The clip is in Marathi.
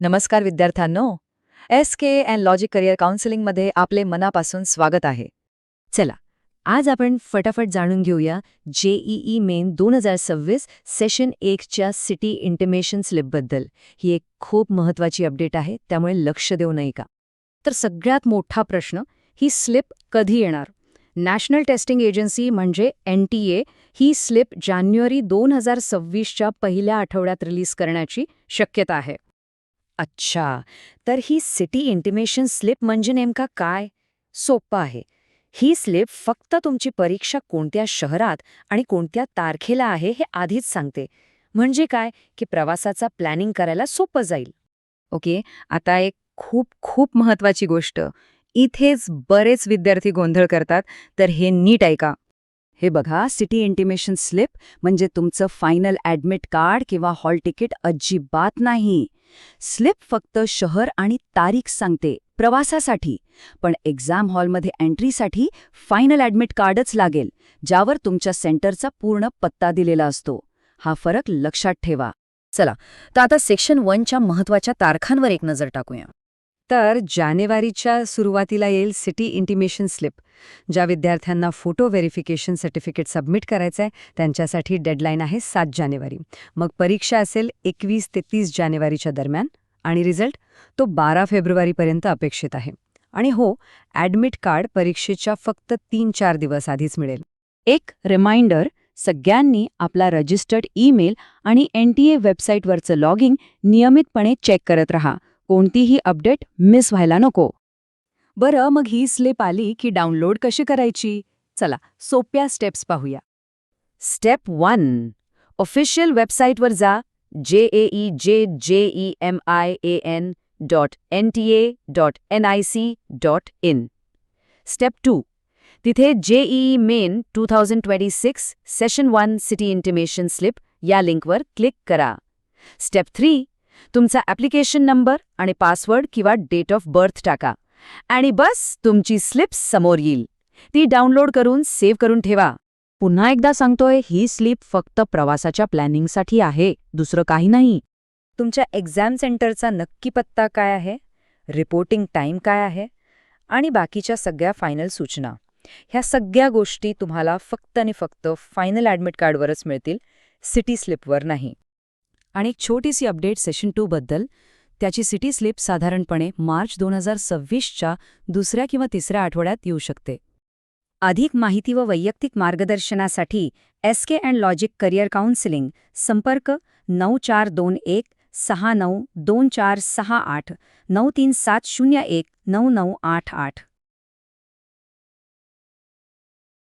नमस्कार विद्यार्थ्यांनो. SK अँड लॉजिक करिअर काउन्सिलिंगमध्ये आपले मनापासून स्वागत आहे. चला, आज आपण फटाफट जाणून घेऊया JEE main 2026 session 1च्या city intimation स्लिपबद्दल. ही एक खूप महत्त्वाची अपडेट आहे, त्यामुळे लक्ष देऊ नये का. तर सगळ्यात मोठा प्रश्न, ही स्लिप कधी येणार? नॅशनल टेस्टिंग एजन्सी म्हणजे NTA ही स्लिप जानेवारी 2026च्या पहिल्या आठवड्यात रिलीज करण्याची शक्यता आहे. अच्छा, तर ही सिटी इंटिमेशन स्लिप म्हणजे नेमका काय? सोपं आहे. ही स्लिप फक्त तुमची परीक्षा कोणत्या शहरात आणि कोणत्या तारखेला आहे हे आधीच सांगते. म्हणजे काय की प्रवासाचा प्लॅनिंग करायला सोपं जाईल. ओके, आता एक खूप खूप महत्त्वाची गोष्ट. इथेच बरेच विद्यार्थी गोंधळ करतात, तर हे नीट ऐका. हे बघा, सिटी इंटिमेशन स्लिप म्हणजे तुमचं फायनल ॲडमिट कार्ड किंवा हॉल तिकीट अजिबात नाही. स्लिप फक्त शहर आणि तारीख सांगते प्रवासासाठी, पण एक्झाम हॉलमध्ये एंट्रीसाठी फायनल ॲडमिट कार्डच लागेल, ज्यावर तुमच्या सेंटरचा पूर्ण पत्ता दिलेला असतो. हा फरक लक्षात ठेवा. चला, तर आता सेक्शन 1च्या महत्त्वाच्या तारखांवर एक नजर टाकूया. तर जानेवारीच्या सुरुवातीला येईल सिटी इंटिमेशन स्लिप. ज्या विद्यार्थ्यांना फोटो व्हेरिफिकेशन सर्टिफिकेट सबमिट करायचं आहे त्यांच्यासाठी डेडलाईन आहे 7 जानेवारी. मग परीक्षा असेल 21 ते 30 जानेवारीच्या दरम्यान आणि रिझल्ट तो 12 फेब्रुवारीपर्यंत अपेक्षित आहे. आणि हो, ॲडमिट कार्ड परीक्षेच्या फक्त 3-4 दिवस आधीच मिळेल. एक रिमाइंडर, सगळ्यांनी आपला रजिस्टर्ड ईमेल आणि NTA वेबसाईटवरचं लॉगिंग नियमितपणे चेक करत राहा. कोणतीही अपडेट मिस व्हायला नको. बरं, मग ही स्लिप आली की डाउनलोड कशी करायची? चला, सोप्या स्टेप्स पाहूया. स्टेप 1. ऑफिशियल वेबसाईटवर जा. jeejaman.nta.nic.in. स्टेप 2. तिथे JEE main 2026 session 1 city intimation slip या लिंकवर क्लिक करा. स्टेप 3. तुमचा ॲप्लिकेशन नंबर आणि पासवर्ड किंवा डेट ऑफ बर्थ टाका. आणि बस, तुमची स्लिप समोर येईल. ती डाउनलोड करून सेव्ह करून ठेवा. पुन्हा एकदा सांगतोय, ही स्लिप फक्त प्रवासाच्या प्लॅनिंगसाठी आहे, दुसरं काही नाही. तुमच्या एक्झाम सेंटरचा नक्की पत्ता काय आहे, रिपोर्टिंग टाईम काय आहे आणि बाकीच्या सगळ्या फायनल सूचना, ह्या सगळ्या गोष्टी तुम्हाला फक्त आणि फक्त फायनल ॲडमिट कार्डवरच मिळतील, सिटी स्लिपवर नाही. आणि एक छोटीशी अपडेट सेशन 2 बद्दल. त्याची सिटी स्लिप साधारणपणे मार्च 2026च्या दुसऱ्या किंवा तिसऱ्या आठवड्यात येऊ शकते. अधिक माहिती व वैयक्तिक मार्गदर्शनासाठी SK and logic career counselling संपर्क 9421 692468 93701 9988.